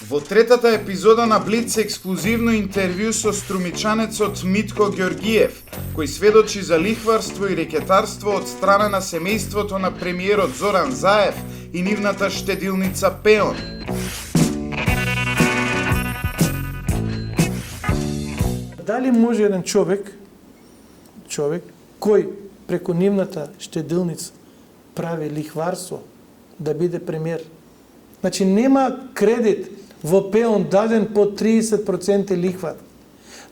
Во третата епизода на Блиц ексклузивно интервју со струмичанецот Митко Ѓоргиев, кој сведочи за лихварство и рекетарство од страна на семејството на премиерот Зоран Заев и нивната штедилница Пеон. Дали може еден човек кој преку нивната штедилница прави лихварство да биде премиер? Значи нема кредит во Пеон даден по 30% лихва.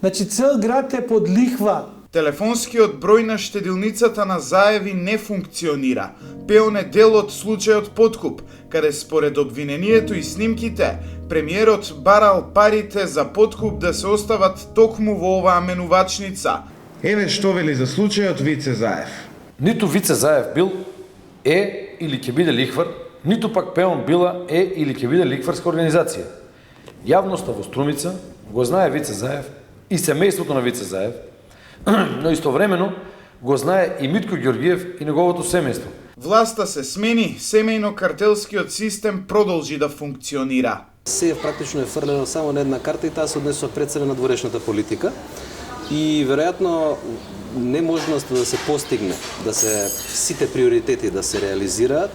Значи цел град е под лихва. Телефонскиот број на штедилницата на Заеви не функционира. Пеон е дел од случајот подкуп, каде според обвинението и снимките, премиерот барал парите за подкуп да се остават токму во оваа менувачница. Еве што вели за случајот Вице Заев. Ниту Вице Заев бил или ќе биде лихвар, ниту пак Пеон била или ќе биде лихварска организација. Јавноста во Струмица го знае Вице Заев и семејството на Вице Заев, но истовремено го знае и Митко Ѓоргиев и неговото семејство. Власта се смени, семејно-картелскиот систем продолжи да функционира. Се практично е фрлено само на една карта и таа се однесува пред себе на дворешната политика. И веројатно неможноста да се постигне, да се сите приоритети да се реализираат,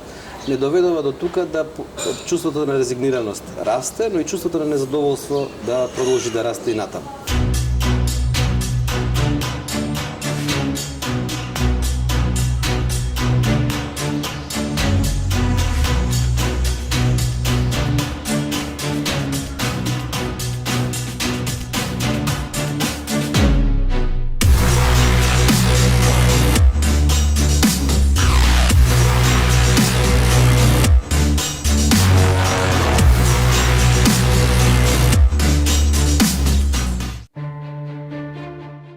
не доведува до тука да чувството на резигнираност расте, но и чувството на незадоволство да продолжи да расте и натаму.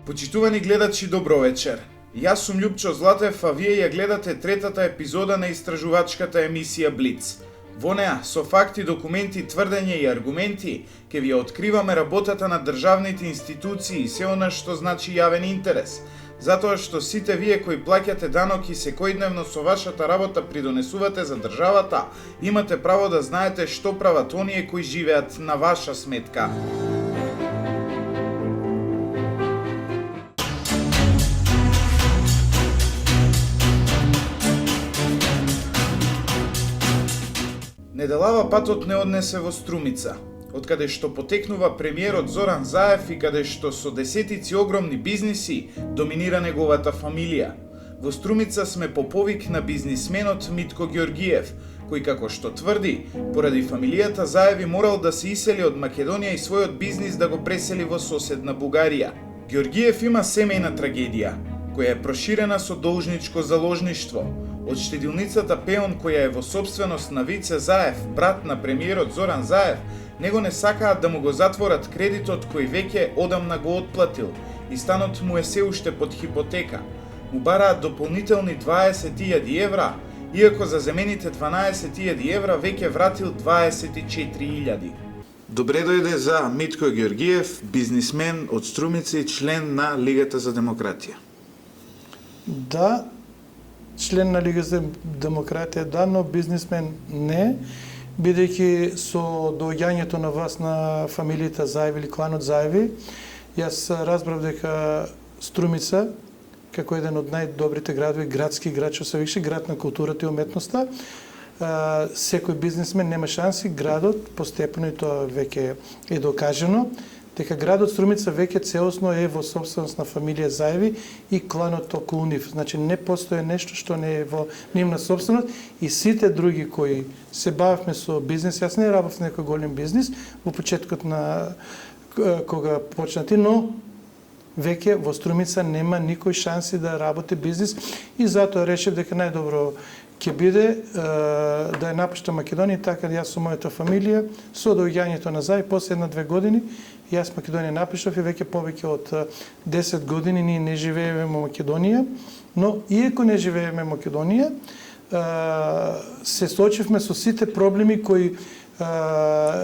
Почитувани гледачи, добро вечер. Јас сум Љупчо Златев, а вие ја гледате третата епизода на истражувачката емисија Блиц. Во неа, со факти, документи, тврдења и аргументи, ќе ви ја откриваме работата на државните институции и се она што значи јавен интерес. Затоа што сите вие кои плаќате данок и секојдневно со вашата работа придонесувате за државата, имате право да знаете што прават оние кои живеат на ваша сметка. Неделава патот не однесе во Струмица, од каде што потекнува премиерот Зоран Заев и каде што со десетици огромни бизниси доминира неговата фамилија. Во Струмица сме по повик на бизнисменот Митко Ѓоргиев, кој како што тврди, поради фамилијата Заеви морал да се исели од Македонија и својот бизнис да го пресели во соседна Бугарија. Ѓоргиев има семејна трагедија, која е проширена со должничко заложништво. Од штедилницата Пеон, која е во собственост на Вице Заев, брат на премиерот Зоран Заев, него не сакаат да му го затворат кредитот кој веќе одамна го отплатил и станот му е се уште под хипотека. Му бараат дополнителни 20.000 евра, иако за земените 12.000 евра веќе вратил 24.000. Добре дојде за Митко Ѓоргиев, бизнисмен од Струмица и член на Лигата за демократија. Да, член на Лига за демократија да, но бизнисмен не, бидејќи со доаѓањето на вас на фамилијата Заеви или кланот Заеви, јас разбрав дека Струмица, како еден од најдобрите градови, градски град, што се више град на културата и уметноста, секој бизнисмен нема шанси, градот постепено, и тоа веќе е докажено, дека градот Струмица веќе целосно е во собственост на фамилија Заеви и кланот околу нив. Значи не постои нешто што не е во нивна собственост и сите други кои се бавевме со бизнис, јас не работев некој голем бизнис во почеткот на кога почнати, но веќе во Струмица нема никој шанси да работи бизнис и затоа решив дека најдобро ќе биде да ја напуштам Македонија, така да јас со мојата фамилија, со доаѓањето на Заев, после 1-2 години, јас Македонија напишав и веќе повеќе од 10 години ние не живееме во Македонија, но иако не живееме во Македонија, се соочивме со сите проблеми кои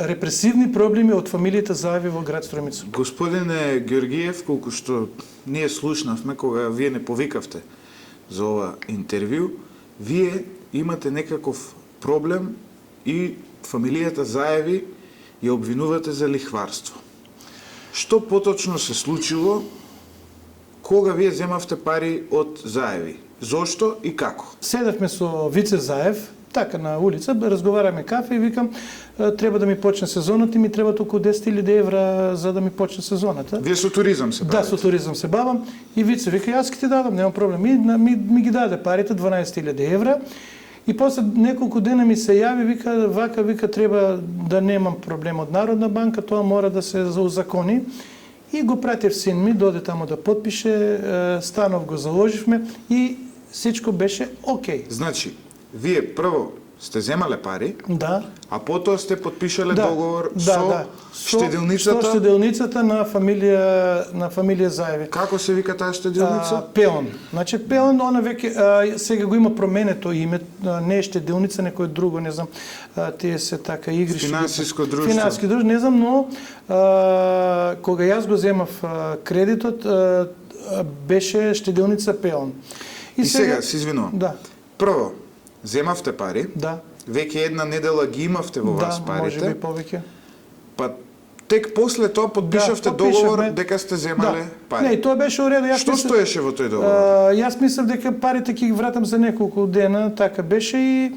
репресивни проблеми од фамилијата Заеви во град Струмица. Господине Ѓоргиев, колку што ние слушнавме кога вие не повикавте за ова интервју, вие имате некаков проблем и фамилијата Заеви ја обвинувате за лихварство. Што поточно се случило кога вие земавте пари од Заеви? Зошто и како? Седавме со Вице Заев, така на улица, разговараме кафе и викам, треба да ми почне сезоната и ми треба околу 10.000 евра за да ми почне сезоната. Вие со туризам се бавите? Да, со туризам се бавам. И Вице вика, јас ќе ти дадам, нема проблем. И ми ги даде парите, 12.000 евра. И после неколку дена ми се јави, вика, вака, вика, треба да немам проблем од Народна банка, тоа мора да се узакони. И го пратив син ми, доде тамо да подпише, станов го заложивме и всичко беше окей. Значи, вие прво сте земале пари, Да. а потоа сте подпишале договор да, со да. штедилницата. Со штедилницата на фамилија Заеви. Како се вика таа штедилница? Пеон. Значи Пеон, она веќе сега го има променето име, не е штедилница, некој друго, не знам, тие се така игриши. Финансиско друштво. Финансиски друштво, не знам, но кога јас го земав кредитот, беше штедилница Пеон. И сега, се извинувам. Да. Прво, земавте пари, Да. веќе една недела ги имавте во вас Да, парите, може би повеќе. па тек после тоа подпишавте договор дека сте земале пари. Не, тоа беше уредо. Што стоеше во тој договор? Јас мислев дека парите ќе ги вратам за неколку дена, така беше и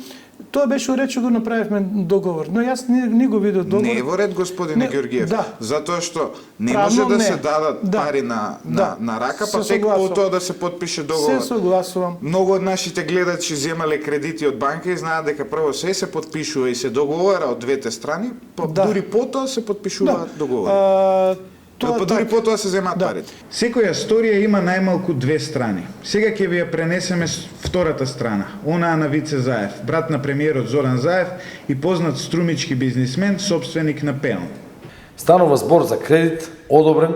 тоа беше уред што го направивме договор. Но јас не го видов договор. Не е во ред, господине Не, Георгиев, да. затоа што не Правно може да не. се дадат Да. пари Да. на рака, Се па тек согласувам. по тоа да се подпише Се договор. согласувам. Многу од нашите гледачи земале кредити од банка и знаат дека прво се подпишува и се договара од двете страни, па Да. дури потоа се подпишува договор. Тоа Па дури така. потоа се земаат Да. парите. Секоја сторија има најмалку две страни. Сега ќе ви ја пренесеме втората страна, онаа на Вице Заев, брат на премиерот Зоран Заев и познат струмички бизнисмен, собственик на Пеон. Станува збор за кредит одобрен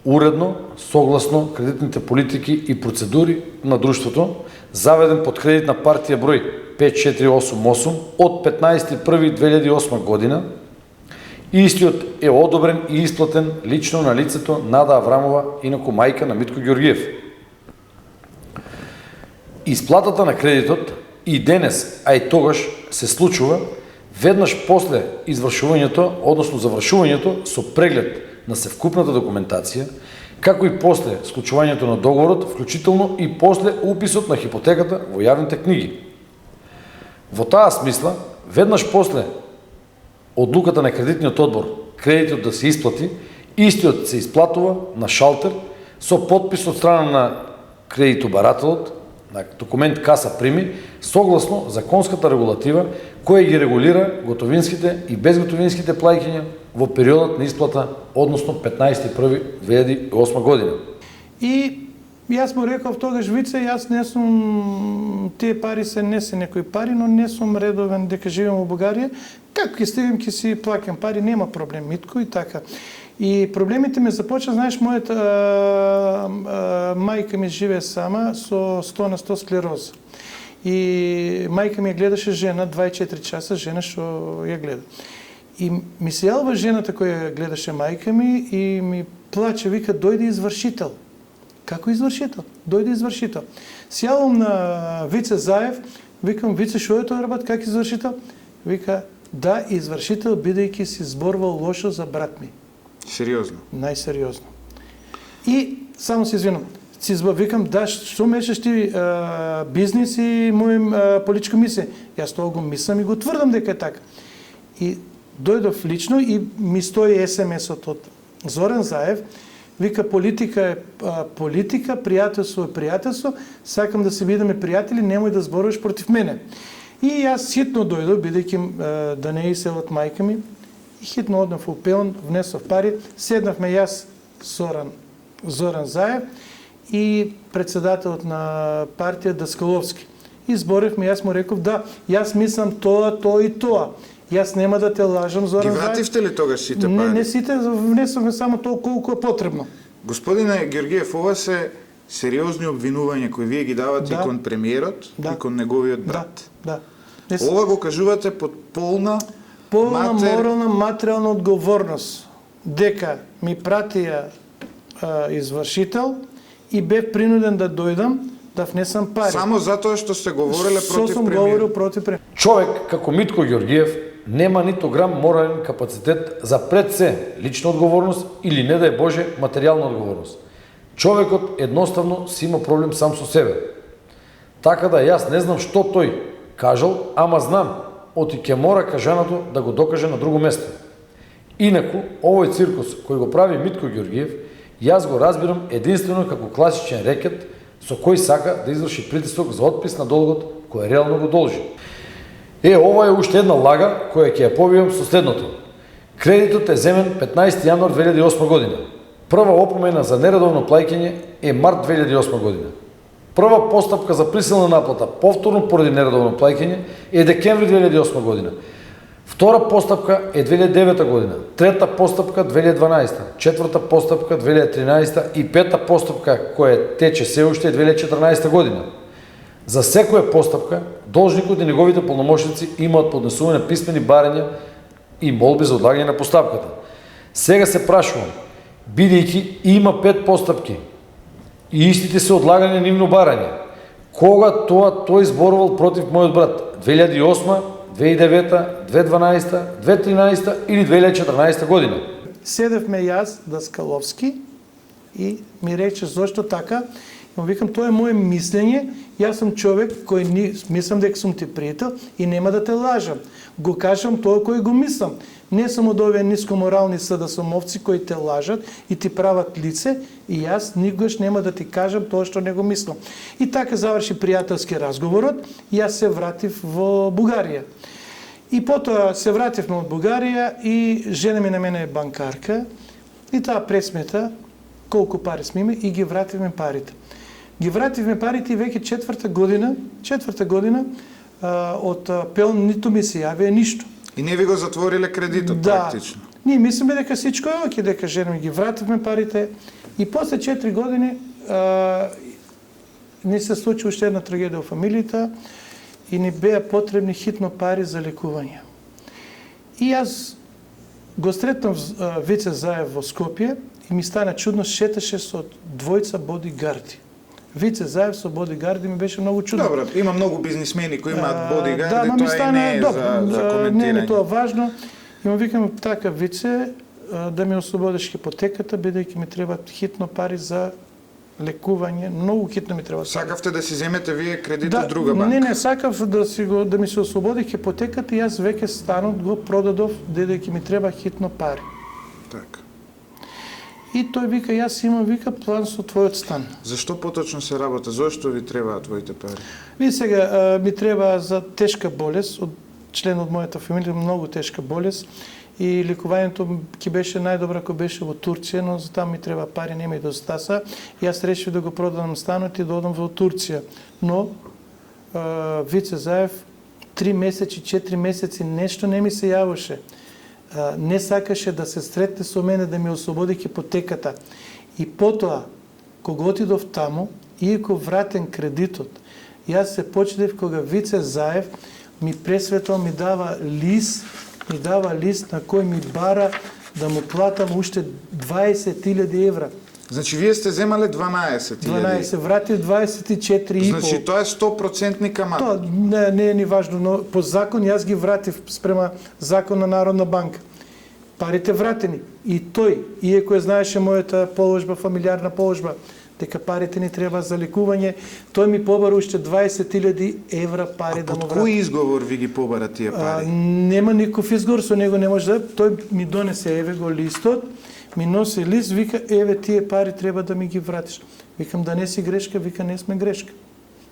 уредно, согласно кредитните политики и процедури на друштвото, заведен под кредитна партија број 5488 од 15.1.2008 година. Истиот е одобрен и исплатен лично на лицето Нада Аврамова, инаку мајка на Митко Ѓоргиев. Исплатата на кредитот и денес, а и тогаш се случува веднаш после извршувањето, односно завршувањето со преглед на севкупната документација, како и после склучувањето на договорот, вклучително и после уписот на хипотеката во јавните книги. Во таа смисла, веднаш после одлуката на кредитниот одбор кредитот да се исплати, истиот се исплатува на шалтер со подпис од страна на кредитобарателот, на документ каса прими, согласно законската регулатива која ги регулира готовинските и безготовинските плаќања во периодот на исплата, односно 15.1.2008 година. И јас му реков тогаш, Вице, јас не сум, тие пари се не се некои пари, но не сум редовен дека живеам во Бугарија. Како ќе стигам, ќе си плаќам пари, нема проблем, Митко и така. И проблемите ме започна, знаеш, мојата мајка ми живее сама со 100 на 100 склероза. И мајка ми ја гледаше жена, 24 часа жена што ја гледа. И ми се јавува жената која ја гледаше мајка ми и ми плаче, вика, дојде извршител. Како извршител? Дојде извршител. Се јавувам на Вице Заев, викам, Вице, шо е тој работ, как извршител? Вика, да, извршител, бидејќи си зборувал лошо за брат ми. Сериозно? Најсериозно. И, само се извинам, викам, да, што мешаш ти бизнис и моја политичка мисија? Јас тоа го мислам и го тврдам дека е така. И дојдов лично и ми стои СМС-от од Зоран Заев, вика, политика е политика, пријателство е пријателство, сакам да се бидеме пријатели, немој да зборуваш против мене. И јас хитно дојдов, бидејќи да не иселат мајка ми, и хитно однав во Пеон, внесов пари, седнавме јас, Зоран Заев и председателот на партија Даскаловски. И зборевме, јас му реков, да, јас мислам тоа и тоа. Јас нема да те лажам, Зоран Заев. Ги вративте ли тогаш сите пари? Не сите, внесовме само тоа колку е потребно. Господине Ѓоргиев, ова се сериозни обвинувања кои вие ги давате и кон премиерот и кон неговиот брат. Да. Ова го кажувате под полна морална материјална одговорност дека ми пратија извршител и бев принуден да дојдам да внесам пари. Само затоа што сте говореле против сум премиерот. говорил против премиерот. Човек како Митко Ѓоргиев нема ниту грам морален капацитет за пред се лична одговорност или не дај Боже материјална одговорност. Човекот едноставно си има проблем сам со себе. Така да јас не знам што тој кажал, ама знам, оти ќе мора кажаното да го докаже на друго место. Инаку, овој циркус кој го прави Митко Ѓоргиев, јас го разбирам единствено како класичен рекет со кој сака да изврши притисок за отпис на долгот кој реално го должи. Ова е уште една лага која ќе ја побијам со следното. Кредитот е земен 15 јануар 2008 година. Прва опомена за нередовно плаќање е март 2008 година. Прва постапка за присилна наплата, повторно поради нередовно плаќање, е декември 2008 година. Втора постапка е 2009 година, трета постапка 2012, четврта постапка 2013 и пета постапка која тече се уште е 2014 година. За секоја постапка, должникот и неговите полномошници имаат поднесувани писмени барања и молби за одлагање на постапката. Сега се прашувам, бидејќи има 5 постапки и истите се одлагани нивно барање, кога тоа тој зборувал против мојот брат? 2008, 2009, 2012, 2013 или 2014 година? Седевме јас, Даскаловски, и ми рече зошто така. Му викам, тоа е моje мислење, јас сум човек кој мислам дека сум ти пријател и нема да те лажам. Го кажам тоа кој го мислам. Не сум од овие нискоморални садасомовци кои те лажат и ти прават лице и јас никогаш нема да ти кажам тоа што не го мислам. И така заврши пријателски разговорот и јас се вратив во Бугарија. И потоа се вративме од Бугарија и жена ми на мене е банкарка и таа пресмета колку пари сме имали и ги вративме парите. Ги вративме парите и веќе четврта година од Пеон ниту ми се јавија ништо. И не ви го затвориле кредитот практично. Ние мислиме дека всичко е оке, дека жена ми ги вративме парите и после 4 години ни се случи уште една трагедија во фамилијата и ни беа потребни хитно пари за лекување. И јас го сретнав Вице Заев во Скопје и ми стана чудно, шеташе со двојца бодигарди. Вице Заев со бодигарди ми беше многу чудно. Добро, има многу бизнисмени кои имаат бодигарди, да, тоа не е за коментирање. Не е тоа важно. И му викам, така, Вице, да ми ослободиш хипотеката, бидејќи ми требаат хитно пари за лекување, многу хитно ми треба. Сакавте да си земете вие кредит од друга банка? Не, сакав да ми се ослободи хипотеката и јас веќе станот го продадов, бидејќи ми треба хитно пари. Така. И тој вика, јас имам, план со твојот стан. Зашто поточно се работа? Зошто ви требаат твоите пари? Ви сега, ми треба за тешка болест, од член од мојата фамилија, многу тешка болест, и лекувањето ќе беше најдобро ако беше во Турција, но за таму ми треба пари, нема и достаса. Јас решив да го продадам станот и да одам во Турција. Но Вице Заев 3 месеци, 4 месеци нешто не ми се јаваше. Не сакаше да се сретне со мене да ми ослободи хипотеката. И потоа, кога отидов таму, иако вратен кредитот, јас се почнев кога Вице Заев ми пресветал, ми дава лист на кој ми бара да му платам уште 20.000 евра. Значи, вие сте земале 12.000. 12, вратив 24,5. Значи, тоа е 100% камат. Тоа не е ни важно, но по закон јас ги вратив спрема закон на Народна банка. Парите вратени. И тој, иако знаеше мојата положба, фамилиарна положба, дека парите ни треба за лекување, тој ми побара уште 20.000 евра пари да му врати. Кој изговор ви ги побара тие пари? Нема никаков изговор, со него не може да... Тој ми донесе, еве го листот, ми носи лист, вика, еве тие пари треба да ми ги вратиш. Викам, да не си грешка, вика, не сме грешка.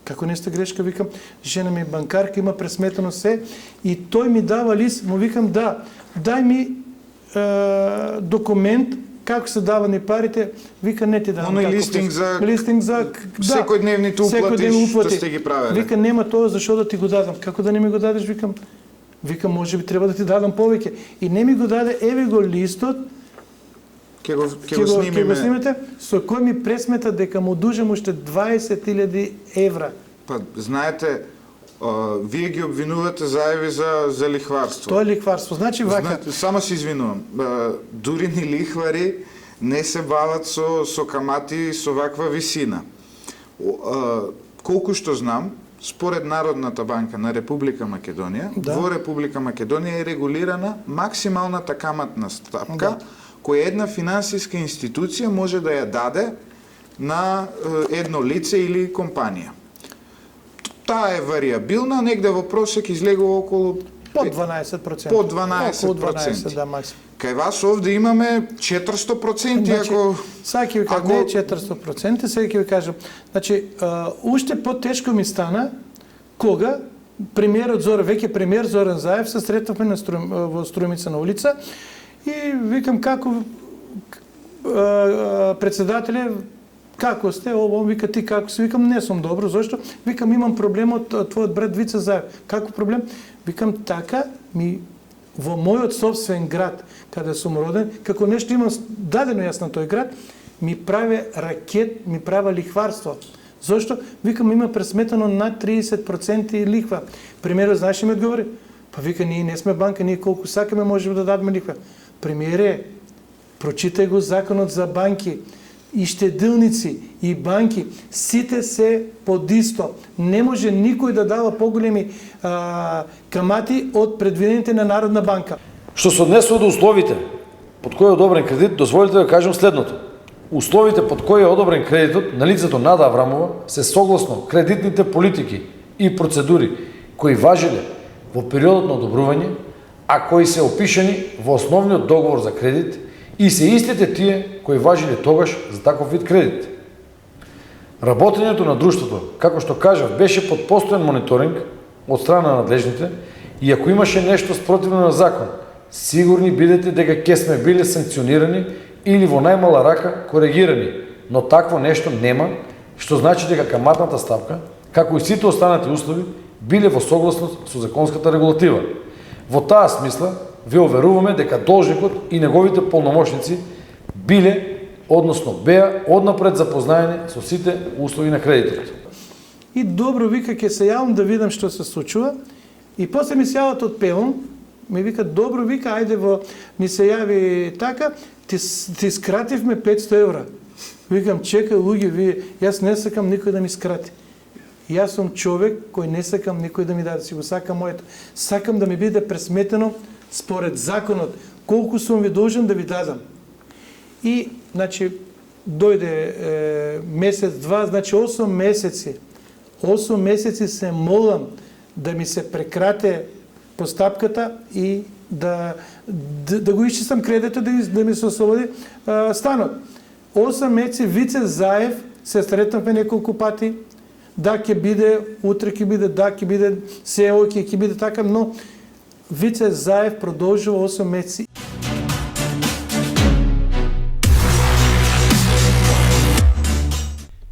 Како не сте грешка, викам, жена ми е банкарка, има пресметано се, и тој ми дава лист, му викам, да, дај ми документ, како се давани парите, вика, не ти давам. Оној листинг за секојдневните уплати што сте ги правеле. Вика, нема тоа, зашо да ти го дадам. Како да не ми го дадеш, викам, може би треба да ти дадам повеќе. И не ми го даде, еве го листот, Ке го снимеме. Со кој ми пресмета дека му дужам уште 20.000 евра. Па, знаете, вие ги обвинувате Заеви за лихварство. Тоа е лихварство. Значи вака. Само се извинувам. Дури ни лихвари не се бават со камати со ваква висина. Колку што знам, Според Народната банка на Република Македонија, Да. во Република Македонија е регулирана максималната каматна стапка која една финансиска институција може да ја даде на едно лице или компанија. Таа е вариабилна, негде во просек излегува околу Под 12%. Под 12%. Околу 12, да, максимум. Кај вас овде имаме 400%, Значи, ако... сега ќе ви кажам, не е 400%, сега ќе ви кажам. Значи, уште потешко ми стана кога премиерот премиер Зоран Заев се сретнавме во Струмица на улица и викам како председателе, како сте, ово, вика ти како си, викам не сум добро, зашто? Викам имам проблем од твојот брат Вице Заев. Како проблем? Викам така во мојот собствен град, каде сум роден, како нешто имам дадено јас на тој град, ми праве ми права лихварство. Зошто? Викам има пресметано над 30% лихва. Премиерот знаеш ми одговори? Па вика ние не сме банка, ние колку сакаме можеме да дадеме лихва. Премиере, прочитај го законот за банки. И штедилници, и банки, сите се под исто. Не може никој да дава поголеми камати од предвидените на Народна банка. Што се однесува до условите под кој е одобрен кредит, дозволите да кажем следното. Условите под кои е одобрен кредитот на лицето Нада Аврамова се согласно кредитните политики и процедури кои важеле во периодот на одобрување, а кои се опишани во основниот договор за кредит и се истите тие кои важеле тогаш за таков вид кредит. Работењето на друштвото, како што кажав, беше под постојан мониторинг од страна на надлежните и ако имаше нешто спротивно на закон, сигурни бидете дека ќе сме биле санкционирани или во најмала рака коригирани, но такво нешто нема, што значи дека каматната стапка, како и сите останати услови, биле во согласност со законската регулатива. Во таа смисла, ви уверуваме дека должникот и неговите полномошници биле, односно беа однапред запознаени со сите услови на кредитот. И добро вика ќе се јавам да видам што се случува. И после ми се јават од Пелон, ми вика добро вика ајде ми се јави така, ти скративме 500 евра. Викам чекај луѓе вие, јас не сакам никој да ми скрати. Јас сум човек кој не сакам никој да ми даде, си го сакам моето. Сакам да ми биде пресметено според законот колку сум ви должен да ви дадам. И значи дојде месец, два, значи 8 месеци. 8 месеци се молам да ми се прекрате постапката и да го исчистам кредитот, да ми се ослободи станот. 8 месеци Вице Заев се сретнавме неколку пати. Да, ќе биде, утре ќе биде, да, ќе биде, сео ќе биде така, но Вице Заев продолжува 8 месеци.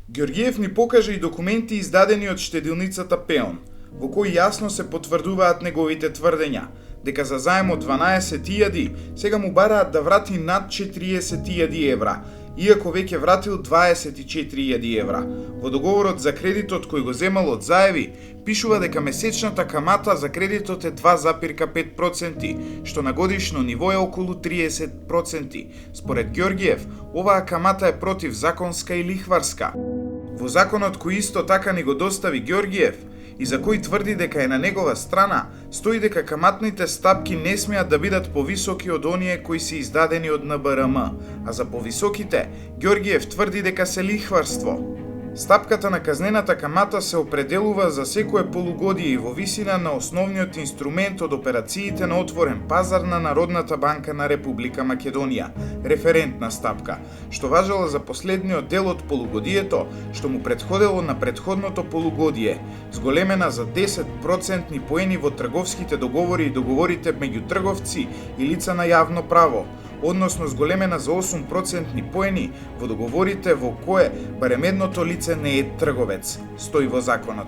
Георгиев ни покажа и документи издадени од штедилницата Пеон, во кои јасно се потврдуваат неговите тврдења, дека за заем од 12.000 сега му бараат да врати над 40.000 евра, иако веќе вратил 24.000 евра. Во договорот за кредитот кој го земал од Заеви, пишува дека месечната камата за кредитот е 2,5%, што на годишно ниво е околу 30%. Според Георгиев, оваа камата е противзаконска и лихварска. Во законот кој исто така ни го достави Георгиев, и за кој тврди дека е на негова страна, стои дека каматните стапки не смеат да бидат повисоки од оние кои се издадени од НБРМ, а за повисоките, Георгиев тврди дека се лихварство. Стапката на казнената камата се определува за секое полугодие и во висина на основниот инструмент од операциите на отворен пазар на Народната банка на Република Македонија, референтна стапка, што важела за последниот дел од полугодието, што му претходело на претходното полугодие, зголемена за 10% поени во трговските договори и договорите меѓу трговци и лица на јавно право, односно зголемена за 8% поени во договорите во кое барем едното лице не е трговец, стои во законот.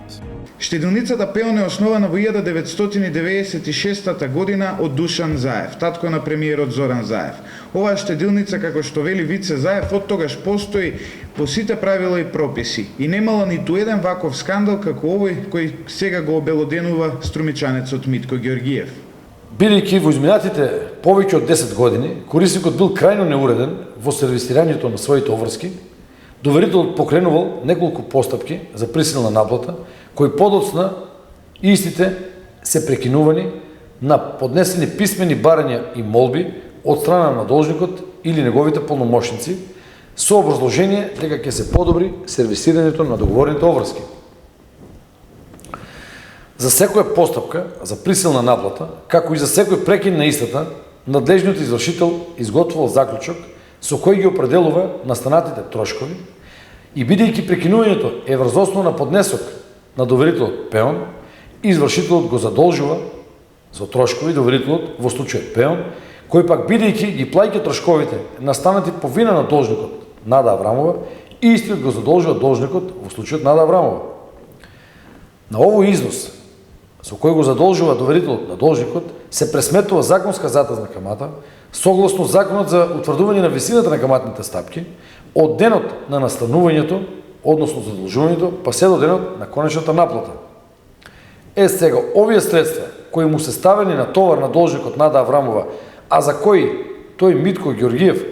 Штедилницата Пеон е основана во 1996 година од Душан Заев, татко на премиерот Зоран Заев. Оваа штедилница, како што вели Вице Заев, од тогаш постои по сите правила и прописи и немала ниту еден ваков скандал како овој кој сега го обелоденува струмичанецот Митко Георгиев. Бидејќи во изминатите повеќе од 10 години, корисникот бил крајно неуреден во сервисирањето на своите обврски, доверителот покренувал неколку постапки за присилна наплата, кои подоцна истите се прекинувани на поднесени писмени барања и молби од страна на должникот или неговите полномошници со образложение дека ќе се подобри сервисирањето на договорените обврски. За секоја постапка за присилна наплата, како и за секој прекин на истата, надлежниот извршител изготвува заклучок со кој ги определува настанатите трошкови и бидејќи прекинувањето е врз основа на поднесок на доверителот пеон, извршителот го задолжува за трошкови доверителот во случајот пеон, кој пак бидејќи ги плаќа трошковите настанати по вина на должникот Нада Аврамова, истиот го задолжува должникот во случајот Нада Аврамова. На овој износ со кој го задолжува доверителот на должникот се пресметува законска затезна камата согласно законот за утврдување на висината на каматните стапки од денот на настанувањето, односно задолжувањето, па се до денот на конечната наплата. Сега овие средства кои му се ставени на товар на должникот Нада Аврамова, а за кои тој Митко Ѓоргиев,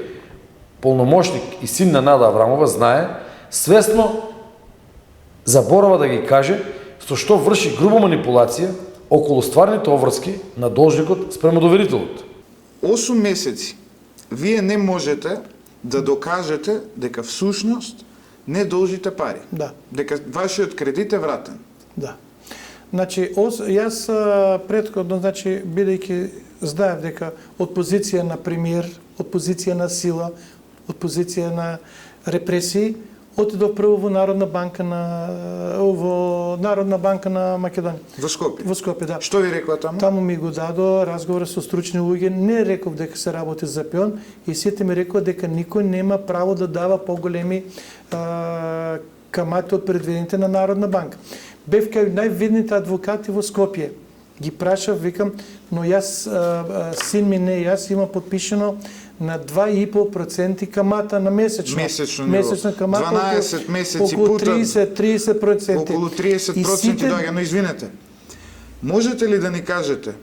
полномошник и син на Нада Аврамова, знае, свесно заборава да ги каже, со што врши груба манипулација околу стварните обврски на должникот спрема доверителот. 8 месеци вие не можете да докажете дека всушност не должите пари. Да. Дека вашиот кредит е вратен. Да. Значи, јас претходно, значи, бидејќи знаев дека од позиција на премиер, од позиција на сила, од позиција на репресии, отидов прво во Народна банка на Македонија. Во Скопје. Во Скопје, да. Што ви рекла таму? Таму ми го дадо разговор со стручни луѓе, не реков дека се работи за пеон и сите ми рекоа дека никој нема право да дава поголеми камати од предвидените на Народна банка. Бев кај највидните адвокати во Скопје. Ги прашав, викам, но јас, син ми не, јас имам подпишено на 2,5% камата на месечно. Месечно камата 12 месеци околу пута 30%. Околу 30% сите... доаѓа, но извинете. Можете ли да ни кажете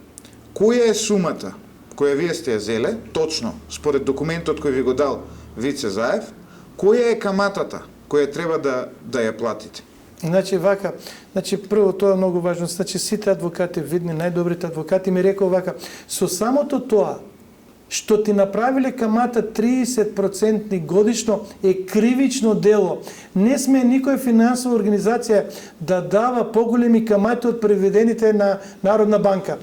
која е сумата која вие сте ја зеле, точно, според документот кој ви го дал Вице Заев, која е каматата која треба да ја платите? Значи прво тоа е многу важно. Значи сите адвокати, видни најдобрите адвокати ми рекоа вака, со самото тоа што ти направиле камата 30% годишно е кривично дело. Не сме никоја финансова организација да дава поголеми камати од преведените на Народна банка.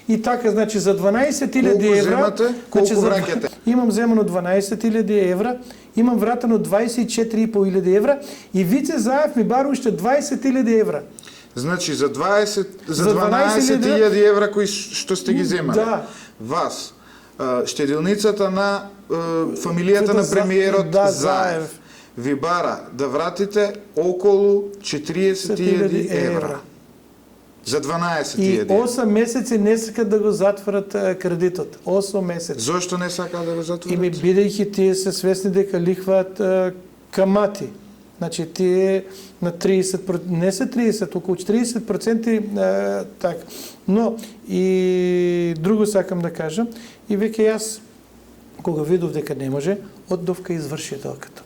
И така, значи за 12.000 евра, земате, колку враќате? Имам земано 12.000 евра, имам вратено 24.500 евра и Вице Заев ми бару уште 20.000 евра. Значи за 12.000 евра кои што сте ги земале. Да. Вас, штедилницата на фамилијата на премиерот Заев ви бара да вратите околу 40.000 евра. За 12.000 И евра. 8 месеци не сакат да го затворат кредитот. 8 месеци. Зошто не сакаат да го затворат? Бидејќи тие се свесни дека лихваат камати. Значи тие на 30%, не се 30, околу 40% така. Но и друго сакам да кажам, и веќе јас кога видов дека не може, оддов кај извршителката.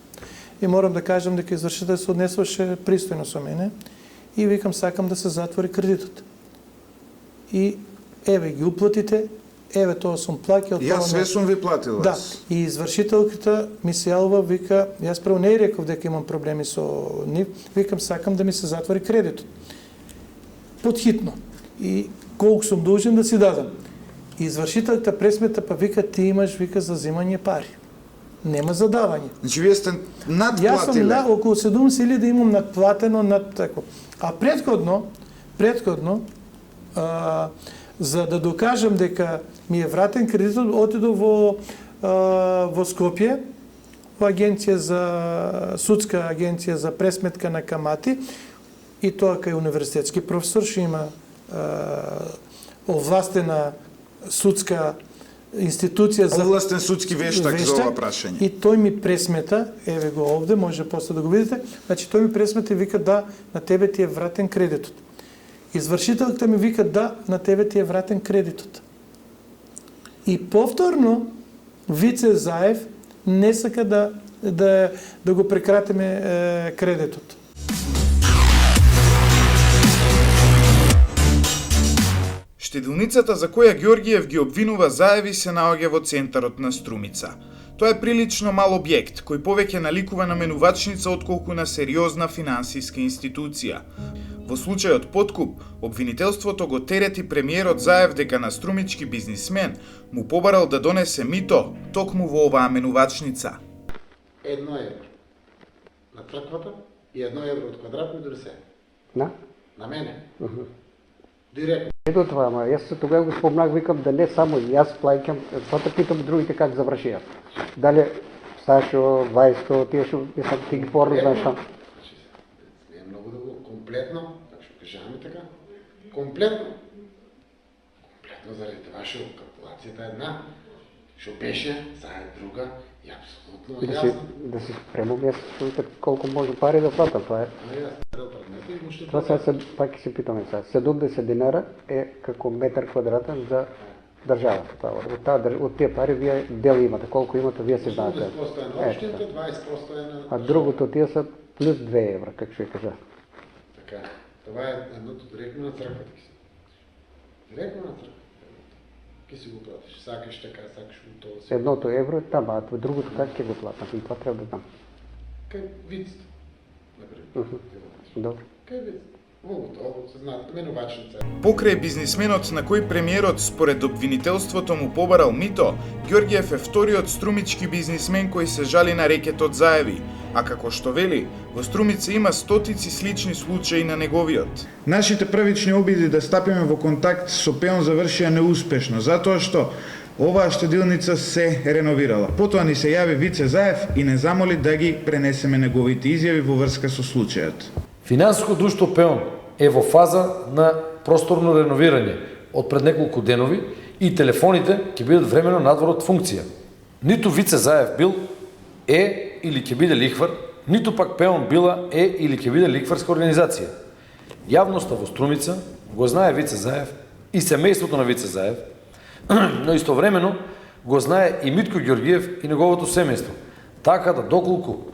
И морам да кажам дека извршител се однесуваше пристојно со мене и викам сакам да се затвори кредитот. И еве ги уплатите, еве тоа сум плаќал. Јас све сум ви платил. Да, и извршителката ми се јавува, вика, јас прво не реков дека имам проблеми со нив, викам сакам да ми се затвори кредитот. Подхитно. И колку сум должен да си дадам. И извршителката пресмета, па вика, ти имаш, вика, за земање пари. Нема за давање. Значи вие сте надплатиле. Јас сум околу 70.000 имам надплатено над тако. А предходно, за да докажам дека ми е вратен кредитот, отидов во Скопје, во агенција судска агенција за пресметка на камати, и тоа кај универзитетски професор, што има овластена судска институција за овластен судски вештак за ова прашање. И тој ми пресмета, еве го овде, може после да го видите, значи тој ми пресмета и вика да, на тебе ти е вратен кредитот. Извршителката ми вика да, на тебе ти е вратен кредитот. И повторно Вице Заев не сака да го прекратиме кредитот. Штедилницата за која Ѓоргиев ги обвинува Заеви се наоѓа во центарот на Струмица. Тоа е прилично мал објект, кој повеќе наликува на менувачница отколку на сериозна финансиска институција. Во случајот подкуп, обвинителството го терети премиерот Заев дека на струмички бизнисмен му побарал да донесе мито токму во оваа менувачница. 1 евро на црквата и 1 евро од квадрат ми донесе. На мене. Директно. Ето това, ама јас тогава го спомнах, викам да не само јас плаќам, потоа питам другите как завршија. Дали Сашо, Вајско, тие што мислам ти ги порно знаеш там. Не е многу да го комплетно, така што кажаме така, комплетно заради това што калкулацијата е една, што беше, сега е друга и апсолутно јасно. Да си спремам јас колку може пари да платам, тоа е. Това сега пак се питаме сега. 70 динара е како метар квадратен за државата. Од тие пари вие дел имате, колку имате вие се знаете. 80% на општината, 20% е на... А другото тие са плюс 2 евра, како што ја кажа. Така, това е едното директно на црквата. Директно на црквата. Ки си го платиш, сакаш така, сакаш го тоа. Едното евро е там, а другото как ќе го платам? И това треба да знам. Кај вицата, например. Добро. Кај вицата. Ovo se zna, менувачница. Покрај бизнисменот на кој премиерот според обвинителството му побарал мито, Ѓоргиев е вториот струмички бизнисмен кој се жали на рекетот Заеви, а како што вели, во Струмица има стотици слични случаи на неговиот. Нашите првични обиди да стапиме во контакт со Пеон завршија неуспешно, затоа што оваа штедилница се реновирала. Потоа ни се јави Вице Заев и не замоли да ги пренесеме неговите изјави во врска со случајот. Финансиско друштво Пеон е во фаза на просторно реновирање од пред неколку денови и телефоните ќе бидат времено надвор од функција. Ниту Вице Заев бил е или ќе биде лихвар, ниту пак Пеон била е или ќе биде лихварска организација. Јавноста во Струмица го знае Вице Заев и семејството на Вице Заев, но истовремено го знае и Митко Ѓоргиев и неговото семејство. Така да доколку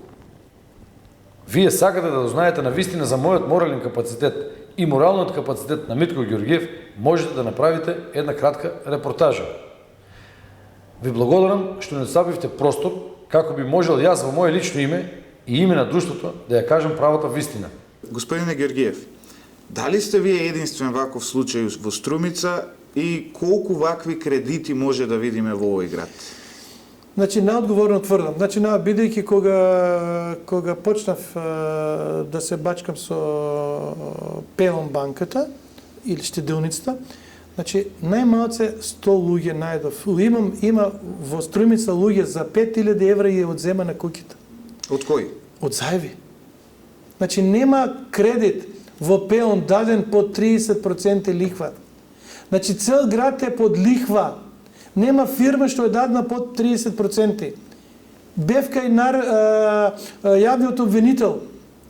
вие сакате да дознаете на вистина за мојот морален капацитет и моралниот капацитет на Митко Ѓоргиев, можете да направите една кратка репортажа. Ви благодарам што не оставивте простор како би можел јас во моје лично име и име на друштвото да ја кажам правата вистина. Господине Ѓоргиев, дали сте вие единствен ваков случај во Струмица и колку вакви кредити може да видиме во овој град? Значи, неодговорно тврдам. Значи, бидејќи кога почнав да се бачкам со Пеон банката или штедилницата, значи, најмалце 100 луѓе најдов. Има во Струмица луѓе за 5000 евра и одзема на куќите. Од кој? Од Заеви. Значи, нема кредит во Пеон даден под 30% лихва. Значи, цел град е под лихва. Нема фирма што е дадена под 30%. Бевка и јавниот обвинител.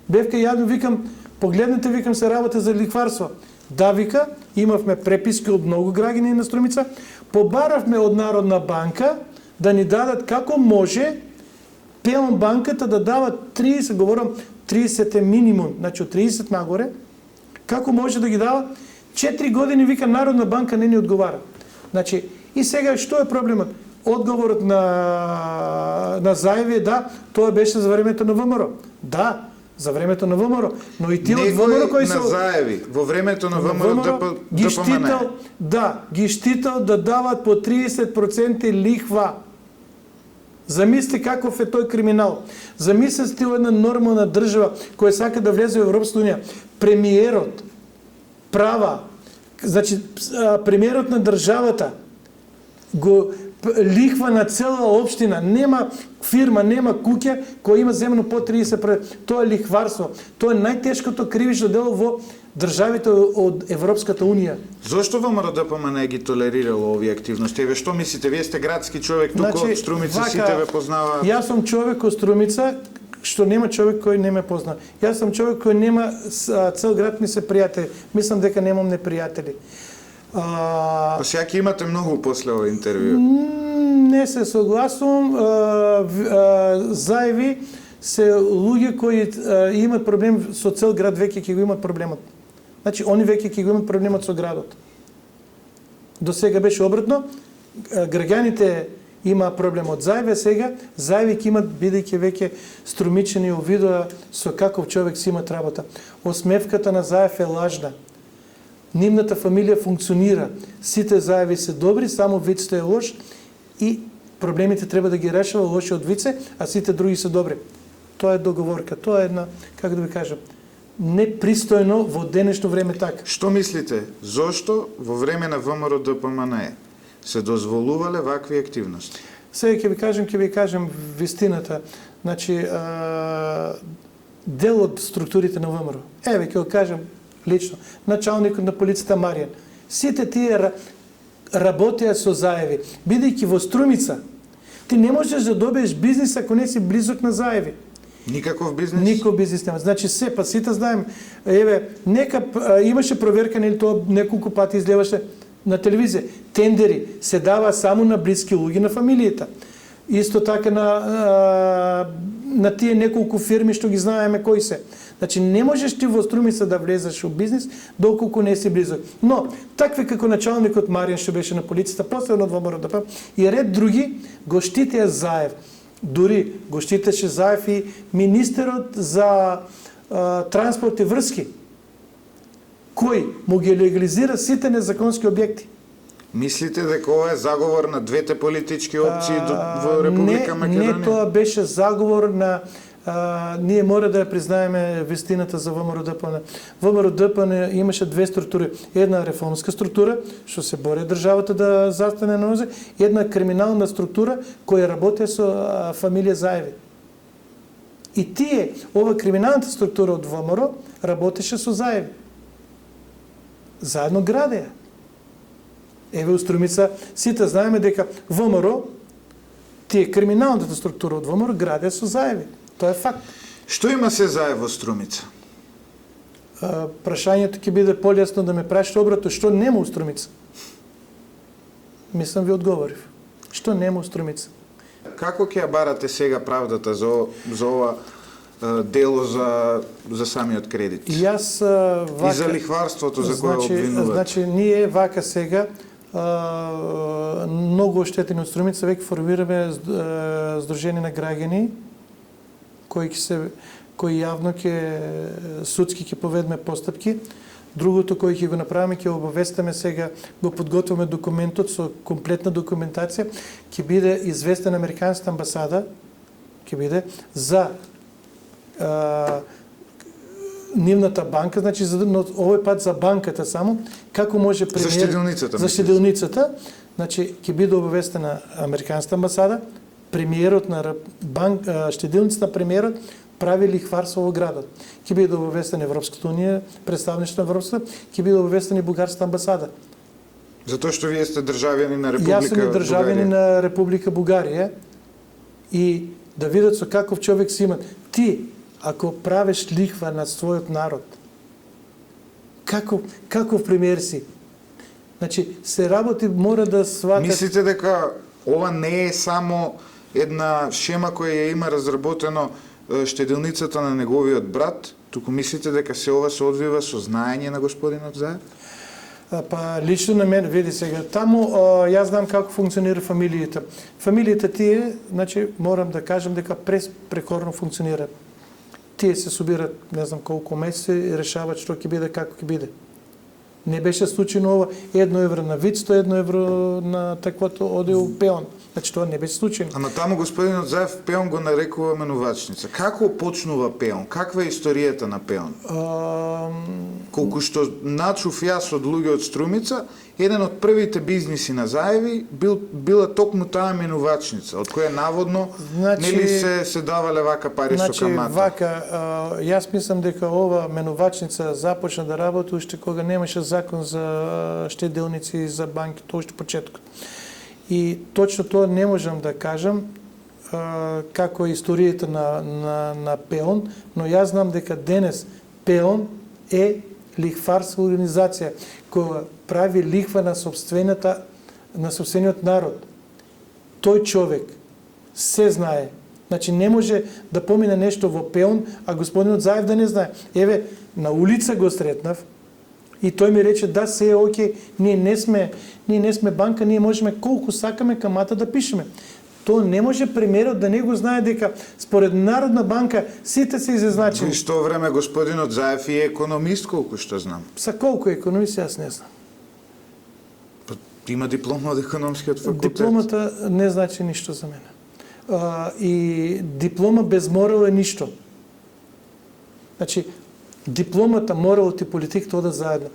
Бевка и јавниот, викам, погледнете, викам, се работа за лихварство. Да, вика, имавме преписки од многу граѓани на Струмица, побаравме од Народна банка да ни дадат како може Пеон банката да дава 30, говорам 30 е минимум, значи од 30 нагоре, како може да ги дава 4 години, вика, Народна банка не ни одговара. Значи, и сега што е проблемот? Одговорот на Заеви е да, тоа беше за времето на ВМРО. Да, за времето на ВМРО, но и тие од ВМРО кои се на Заеви во времето на ВМРО ги штител, ги штител да дават по 30% лихва. Замисли каков е тој криминал. Замислете една нормална држава која сака да влезе во Европска унија. Премиерот права, значи премиерот на државата го лихва на цела општина, нема фирма, нема куќа која има земено по 30%. Тоа е лихварство. Тоа е најтешкото кривично дело во државите од Европската унија. Зошто ВМРО-ДПМН не ги толерирало овие активности? Еве што мислите? Вие сте градски човек, туку од Струмица сите ве познаваат. Јас сум човек од Струмица, што нема човек кој не ме позна. Јас сум човек кој нема цел град ми се пријатели. Мислам дека немам непријатели. Сега ќе имате многу после ова интервју. Не се согласувам. Заеви се луѓе кои имаат проблем со цел град, веќе ќе го имаат проблемот. Значи, они веќе ќе го имаат проблемот со градот. До сега беше обратно. Граѓаните има проблем од зајве сега, зајви ќе имат, бидејќи веќе струмичени увидува со каков човек си имат работа. Осмевката на зајв е лажна. Нивната фамилија функционира. Сите зајви се добри, само вицето е лош и проблемите треба да ги решава лошиот вице, а сите други се добри. Тоа е договорка, тоа е една, како да ви кажам, непристојно во денешно време така. Што мислите, зошто во време на ВМРО ДПМНЕ се дозволувале вакви активности? Сега ќе ви кажам вистината. Значи, дел од структурите на ВМРО. Еве, ќе го кажам лично. Началникот на полицијата Маријан. Сите тие работеа со заеви. Бидејќи во Струмица, ти не можеш да добиеш бизнис ако не си близок на заеви. Никаков бизнес? Никој бизнес нема. Значи па сите знаем, еве, нека имаше проверка, нели тоа неколку пати излеваше на телевизија. Тендери се дава само на блиски луѓе на фамилијата. Исто така на тие неколку фирми што ги знаеме кои се. Значи не можеш ти во Струмица да влезеш во бизнис доколку не си близок. Но такви како началникот Маријан што беше на полицијата, последно од ВМРО ДП и ред други го штитеа Заев. Дури го штитеше Заев и министерот за транспорт и врски, кој му ги легализира сите незаконски објекти. Мислите дека ова е заговор на двете политички опции во Република Македонија? Не, тоа беше заговор на ние мора да ја признаеме вистината за ВМРО ДПМНЕ. ВМРО ДПМНЕ имаше две структури. Една реформска структура, што се бори државата да застане на нозе, и една криминална структура која работи со фамилија Заеви. И тие, ова криминалната структура од ВМРО работеше со Заеви. Заедно градеа. Еве у Струмица сите знаеме дека ВМРО, тие криминалната структура од ВМРО градеа со Заеви. Тоа е факт. Што има се Заев во Струмица? Прашањето ќе биде полесно да ме прашате обратно, што нема у Струмица? Мислам ви одговорив. Што нема у Струмица? Како ќе ја барате сега правдата за ова дело за самиот кредит? Јас и за лихварството за кое обвинувате? Значи ние вака сега многу оштетени од Струмица веќе формираме Сдружение на граѓани кои јавно судски ќе поведеме постапки. Другото кој ќе го направиме, ќе обавестиме сега, го подготвяме документот со комплетна документација, ќе биде известен Американската амбасада, ќе биде за нивната банка, значи но овој пат за банката само, како може премиер... За штедилницата. Значи ќе биде обавестена Американската амбасада, премиерот на штедилницата на премиерот прави лихварство во градот. Ќе биде обавестена Европската унија, представништво на Европската, ќе биде обавестена и Бугарската амбасада. Затоа што вие сте државјани на Република Јас сум државјани на Република Бугарија и да видат со каков човек си имат. Ти, ако правиш лихва на својот народ, каков премиер си? Значи, се работи мора да сватат... Мислите дека ова не е само една шема која ја има разработено штедилницата на неговиот брат, туку мислите дека се ова се одвива со знаење на господинот Заев? Па лично на мене, види сега, таму јас знам како функционира фамилијата. Фамилијата тие, значи морам да кажам дека прекорно функционира. Тие се собират, не знам колку месеци и решават што ќе биде, како ќе биде. Не беше случајно ова 1 евро на Вицто, 1 евро на таквото оде у Пеон. Значи тоа не беше случајно. Ама таму господинот Заев Пеон го нарекува менувачница. Како почнува Пеон? Каква е историјата на Пеон? Колку што начув јас од луѓе од Струмица, еден од првите бизниси на Заеви била токму таа менувачница, од која наводно нели се давале вака пари со камата. Вака, јас мислам дека ова менувачница започна да работи уште кога немаше закон за штеделници и за банки, тоа уште почетокот. И точно тоа не можам да кажам како е историјата на Пеон, но јас знам дека денес Пеон е лихварска организација која прави лихва на сопствениот народ. Тој човек се знае. Значи не може да помине нешто во Пеон, а господинот Заев да не знае. Еве, на улица го сретнав, И тој ми рече да, се е окей, ние не сме банка, ние можеме колку сакаме камата да пишеме. То не може премиерот да не го знае дека според Народна банка сите се Во изначени. исто време господинот Заев е економист, колку што знам. Са колку економист, јас не знам. Има диплома од економскиот факултет. Дипломата не значи ништо за мене. И диплома без морал е ништо. Значи, дипломата, моралот и политиката одат заедно.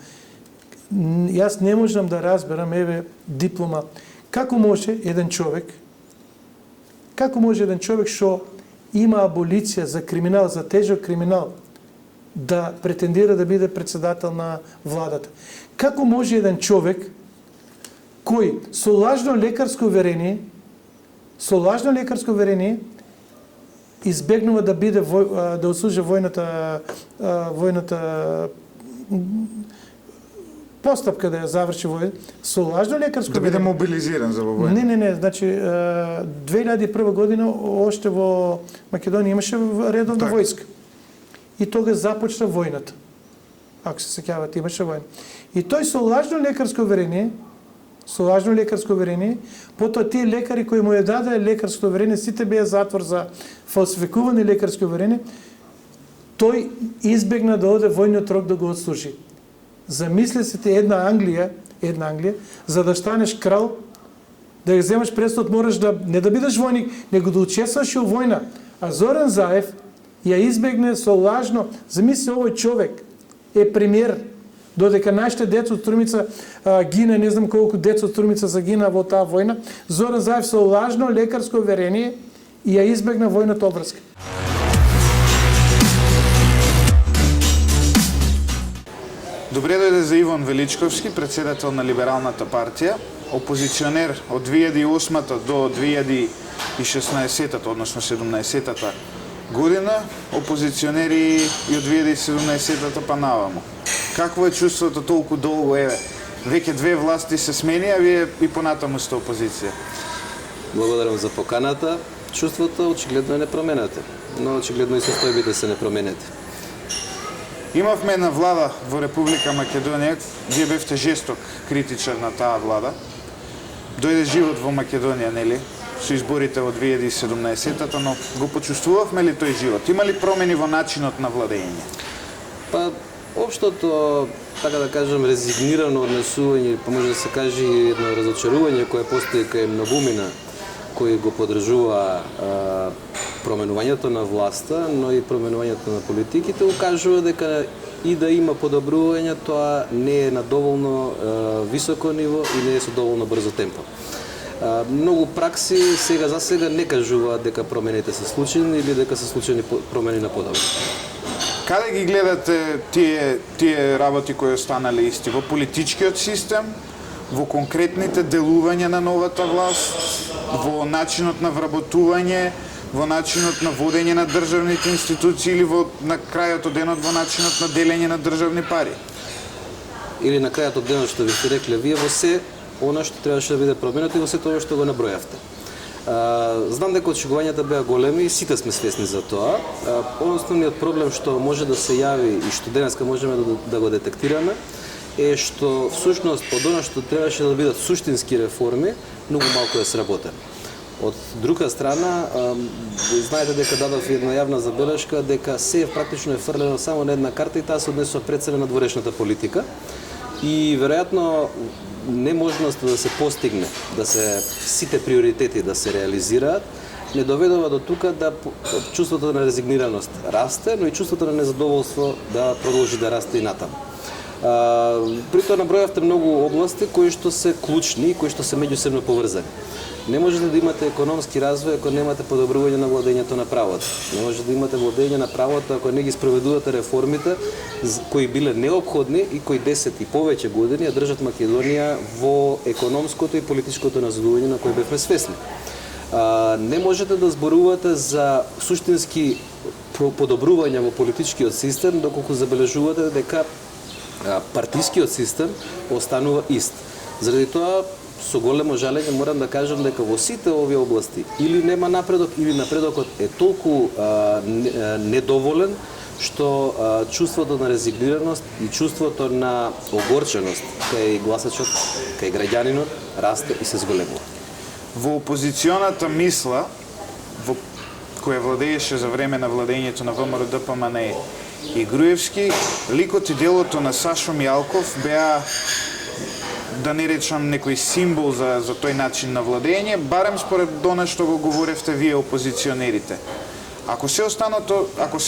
Јас не можам да разберам, еве, диплома. Како може еден човек што има аболиција за криминал, за тежок криминал, да претендира да биде председател на владата? Како може еден човек кој со лажно лекарско уверение избегнува да биде да отслужи војната постапка да ја заврши војна, со лажно лекарско Да биде уверение. мобилизиран за во војна. Не, значи 2001 година още во Македонија имаше редовна Така. војска. И тога започна војната. Ако се сеќавате, имаше војна. И тој со лажно лекарско уверение, потоа тие лекари кои му ја даде лекарско уверение, сите беа затвор за фалсификувани лекарски уверение, тој избегна да оде војниот рок да го отслужи. Замисли се ти една Англија, за да станеш крал, да ја земаш престолот, мораш да не да бидеш војник, него да учестваш во војна. А Зоран Заев ја избегне со лажно. Замисли, овој човек е премиер, додека нашите деца од Струмица гина, не знам колку деца од Струмица загина во таа војна, Зоран Заев со лажно лекарско уверение и ја избегна војната обврска. Добре дојде за Иван Величковски, председател на Либералната партија, опозиционер од 2008 до 2016, односно 17 година, опозиционери и од 2017 па наваму. Какво е чувството толку долго, еве, веќе две власти се смени, а вие и понатаму сте опозиција? Благодарам за поканата. Чувството очигледно е непроменете, но очигледно и состојбите се непроменети. Имавме една влада во Република Македонија, вие бевте жесток критичар на таа влада. Дојде живот во Македонија, нели? Со изборите во 2017-та, но го почувствувавме ли тој живот? Има ли промени во начинот на владење? Па, општото, така да кажем, резигнирано однесување, па може да се каже едно разочарување кое постои кај многумина кои го подржува променувањето на власта, но и променувањето на политиките, укажува дека и да има подобрување, тоа не е на доволно високо ниво и не е со доволно брзо темпо. Многу пракси сега за сега не кажуваат дека промените се случени или дека се случени промени на подобро. Каде ги гледате тие работи кои останале исти? Во политичкиот систем, во конкретните делувања на новата власт, во начинот на вработување, во начинот на водење на државните институции или на крајот од денот во начинот на делење на државни пари? Или на крајот од денот што ви сте рекле вие, во се она што требаше да биде променето и во се тоа што го набројавте. Знам дека очекувањата беа големи и сите сме свесни за тоа. Основниот проблем што може да се јави и што денеска можеме да го детектираме е што всушност од она што требаше да бидат суштински реформи, многу малку е сработено. Од друга страна, знаете дека дадов една јавна забелешка дека се практично е фрлено само на една карта и таа се однесува пред на дворешната политика. И веројатно неможноста да се постигне, да се сите приоритети да се реализираат, не доведува до тука да чувството на резигнираност расте, но и чувството на незадоволство да продолжи да расте и натаму. При тоа набројавте многу области кои што се клучни и кои што се меѓусебно поврзани. Не можете да имате економски развој ако немате подобрување на владењето на правото. Не можете да имате владење на правото ако не ги спроведувате реформите кои биле неопходни и кои 10 и повеќе години ја држат Македонија во економското и политичкото назадување на кој бевме свесни. Не можете да зборувате за суштински подобрување во политичкиот систем доколку забележувате дека партискиот систем останува ист. Заради тоа, со големо жалење морам да кажам дека во сите овие области или нема напредок, или напредокот е толку недоволен, што чувството на резигнираност и чувството на огорченост кај гласачот, кај граѓанинот расте и се зголемува. Во опозиционата мисла, која владееше за време на владењето на ВМРО ДПМН и Груевски, ликот и делото на Сашо Мијалков беа, да не речам, некој символ за тој начин на владење, барем според она што го говоревте вие опозиционерите. Ако се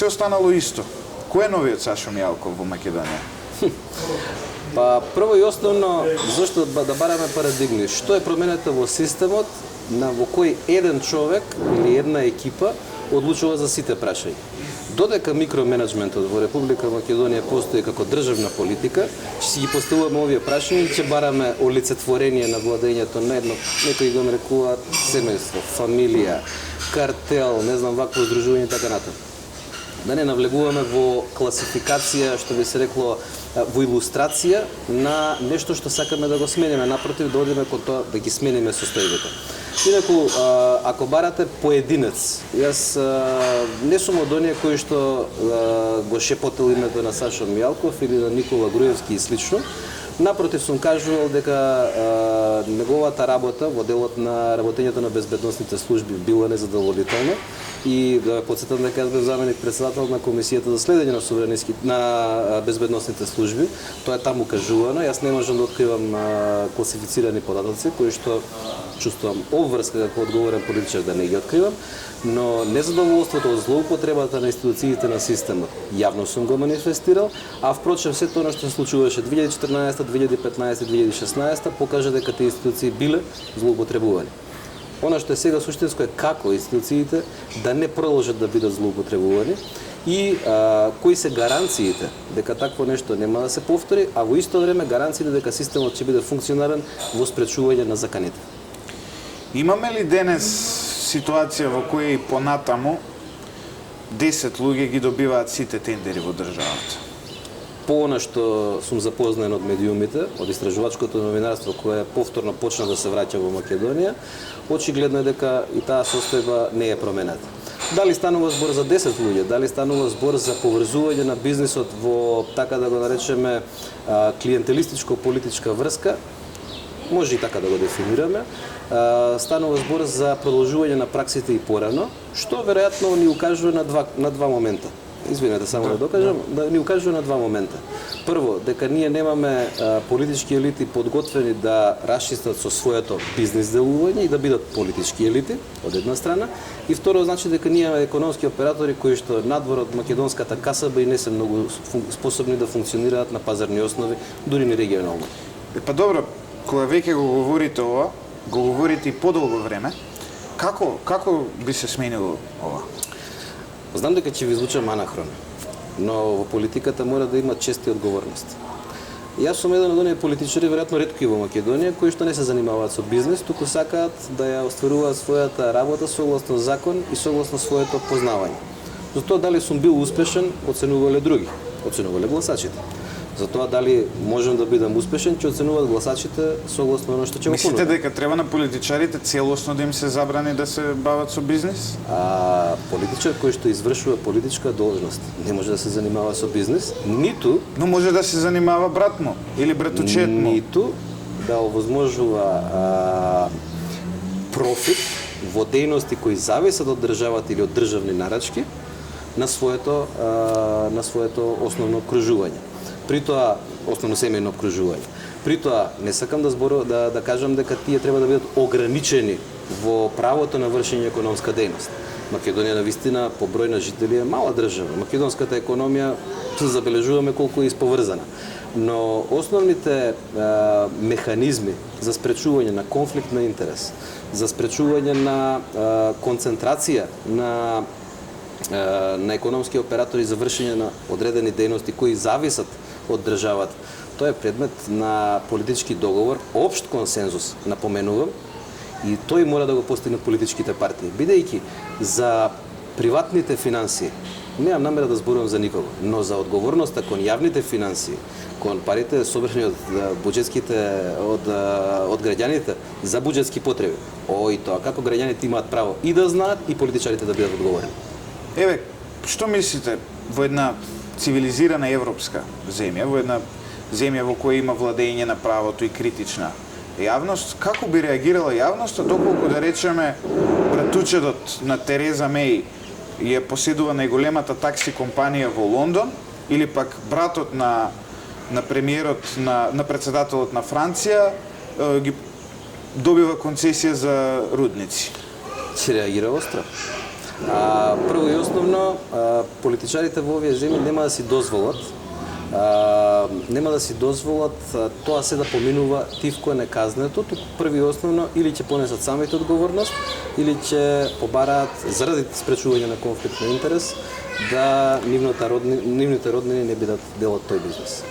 останало исто, кој е новиот Сашо Мијалков во Македонија? Па прво и основно, зашто да бараме парадигми, што е променето во системот во кој еден човек или една екипа одлучува за сите прашања. Додека микроменеджментот во Република Македонија постои како државна политика, ќе си ги поставуваме овие прашања и ќе бараме олицетворение на владењето на едно, некои го нарекуваат семејство, фамилија, картел, не знам, вакво здружување и така натаму. Да не навлегуваме во класификација, што би се рекло, во илустрација на нешто што сакаме да го смениме, напротив да одиме кон тоа да ги смениме состојбите. Инаку, ако барате поединец, јас не сум од оние кои што го шепотел името на Сашо Мијалков или на Никола Груевски и слично. Напротив, сум кажувал дека неговата работа во делот на работењето на безбедносните служби била незадоволителна и да подсетам дека јас бев заменик председател на комисијата за следење на безбедносните служби. Тоа е таму кажувано. Јас не можам да откривам класифицирани податоци кои што чувствувам обврска како одговорен политичар да не ги откривам, но незадоволството од злоупотребата на институциите на системот јавно сум го манифестирал, а впрочем сето она што се случуваше 2014, 2015, 2016 покажа дека тие институции биле злоупотребувани. Она што е сега суштинско е како институциите да не продолжат да бидат злоупотребувани и кои се гаранциите дека такво нешто нема да се повтори, а во исто време гаранциите дека системот ќе биде функционален во спречување на заканите. Имаме ли денес ситуација во која и понатаму 10 луѓе ги добиваат сите тендери во државата? По она што сум запознаен од медиумите, од истражувачкото новинарство кое повторно почна да се враќа во Македонија, очигледно е дека и таа состојба не е променета. Дали станува збор за 10 луѓе, дали станува збор за поврзување на бизнисот во, така да го наречеме, клиентелистичко-политичка врска, може и така да го дефинираме, станува збор за продолжување на праксите и порано, што веројатно ни укажува на два момента. Извинете, само да докажам, да ни укажува на два момента. Прво, дека ние немаме политички елити подготвени да расчистат со своето бизнис делување и да бидат политички елити, од една страна. И второ, значи дека ние имаме економски оператори кои што надвор од македонската касаба и не се многу способни да функционираат на пазарни основи, дури ни регионално. Па добро, кога веќе го говорите ова, го говорите и подолго време, како би се сменило ова? Знам дека ќе ви звучам анахрон, но во политиката мора да има чест и одговорност. Јас сум еден од оние политичари, веројатно ретки во Македонија, кои што не се занимаваат со бизнес, туку сакаат да ја остваруваат својата работа согласно закон и согласно своето познавање. За тоа дали сум бил успешен, оценувале други, оценувале гласачите. За тоа дали можам да бидам успешен, ќе оценуваат гласачите согласно оно што ќе го понудам. Мислите дека треба на политичарите целосно да им се забрани да се бават со бизнис? Политичар кој што извршува политичка должност не може да се занимава со бизнес, ниту... Но може да се занимава брат му или братучет му. Ниту да овозможува профит во дејности кои зависат од државата или од државни нарачки на своето основно окружување. При тоа основно семејно обкружување. При тоа не сакам да кажам дека тие треба да бидат ограничени во правото на вршење економска дејност. Македонија навистина по број на жители е мала држава. Македонската економија забележуваме колку е исповрзана. Но основните механизми за спречување на конфликт на интерес, за спречување на концентрација на економски оператори за вршење на одредени дејности кои зависат од државата. Тоа е предмет на политички договор, општ консензус, напоменувам, и тој мора да го постигнат политичките партии. Бидејќи за приватните финансии, немам намера да зборувам за никого, но за одговорноста кон јавните финансии, кон парите собрани од граѓаните за буџетски потреби. И тоа како граѓаните имаат право и да знаат и политичарите да бидат одговорни. Еве, Што мислите во една цивилизирана европска земја, во една земја во која има владење на правото и критична јавност, како би реагирала јавноста доколку да речеме братучедот на Тереза Меј ја поседува најголемата такси компанија во Лондон или пак братот на премиерот на председателот на Франција ги добива концесија за рудници? Се реагира остро. Прво и основно, политичарите во овие земји нема да си дозволат тоа се да поминува тивко е неказнето, туку први и основно или ќе понесат самите одговорност, или ќе побараат заради спречување на конфликт на интерес да нивните роднини не бидат дел од тој бизнес.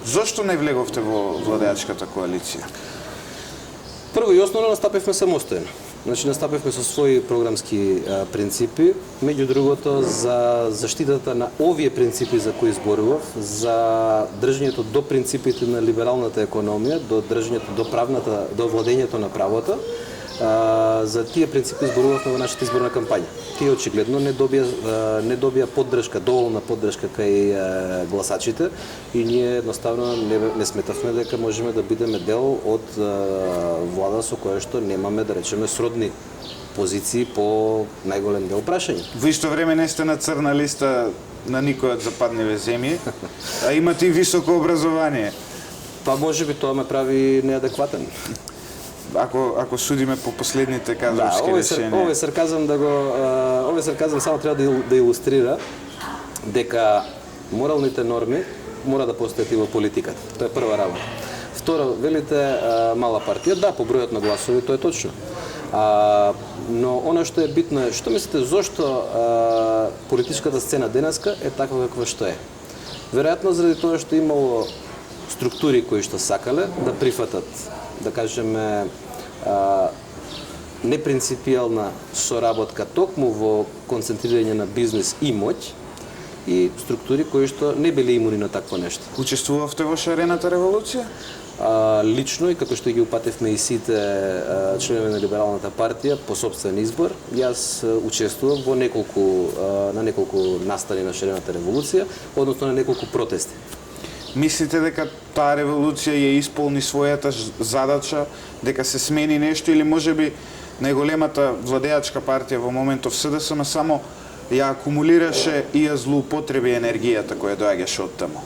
Зошто не влеговте во владеачката коалиција? Прво и основно настапивме самостојно. Значи настапивме со своји програмски принципи, меѓу другото за заштитата на овие принципи за кои зборував, за држањето до принципите на либералната економија, до држањето до владењето на правото. За тие принципи зборувавме во нашата изборна кампања. Тие очигледно не добија поддршка, доволна поддршка кај гласачите и ние едноставно не сметавме дека можеме да бидеме дел од влада со која што немаме, да речеме, сродни позиции по најголем дел прашања. Во исто време не сте на црна листа на никој од западниве земји, а имате и високо образование. Па можеби тоа ме прави неадекватен. Ако судиме по последните кадровски решенија. Овој сарказам само треба да илустрира дека моралните норми мора да постојат и во политиката. Тоа е прва работа. Второ, велите мала партија, да, по бројот на гласови, тоа е точно. Но она што е битно е, што мислите зошто политичката сцена денеска е таква каква што е? Веројатно заради тоа што имало структури кои што сакале да прифатат, да кажеме, непринципијална соработка токму во концентрирање на бизнес и моќ и структури кои што не биле имуни на такво нешто. Учествувавте во шарената револуција? Лично и како што ги упатевме и сите членови на Либералната партија по собствен избор, јас учествував во на неколку настани на шарената револуција, односно на неколку протести. Мислите дека таа револуција ја исполни својата задача, дека се смени нешто или можеби најголемата владеачка партија во моментов СДСМ само ја акумулираше и ја злоупотреби енергијата која доаѓаше од таму?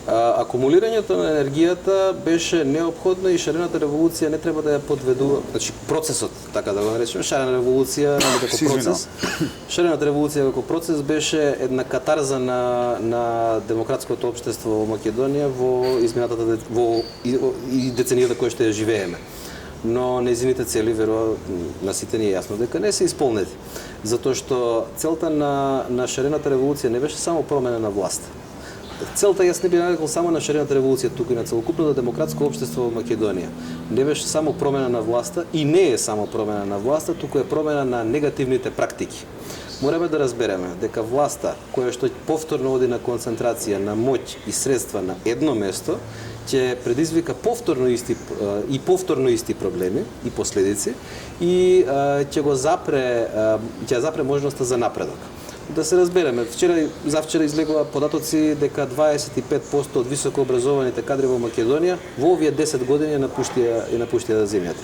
Акумулирањето на енергијата беше неопходно и шарената револуција не треба да ја подведува, значи процесот, така да го наречеме, шарена револуција како процес. Шарената револуција како процес беше една катарза на демократското општество во Македонија во изминатата и деценијата која што ја живееме. Но нејзините цели верува на сите ни е јасно дека не се исполнети. Затоа што целта на шарената револуција не беше само промена на власт. Целта јас не би нарекол само на шарената револуција туку и на целокупното демократско општество во Македонија. Не беше само промена на власта и не е само промена на власта, туку е промена на негативните практики. Мораме да разбереме дека власта која што повторно оди на концентрација на моќ и средства на едно место ќе предизвика повторно исти проблеми и последици и ќе запре можноста за напредок. Да се разбереме, завчера излегува податоци дека 25% од високо образованите кадри во Македонија во овие 10 години напуштија земјата.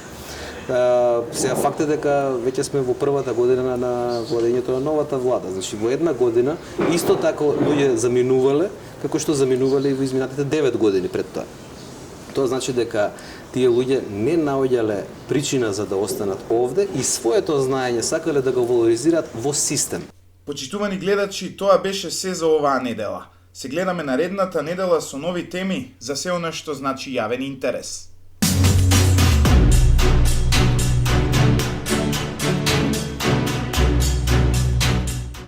Сега факт е дека веќе сме во првата година на владењето на новата влада. Значи во една година исто така луѓе заминувале како што заминувале и во изминатите 9 години пред тоа. Тоа значи дека тие луѓе не наоѓале причина за да останат овде и своето знаење сакале да го валоризираат во систем. Почитувани гледачи, тоа беше се за оваа недела. Се гледаме наредната недела со нови теми за се она што значи јавен интерес.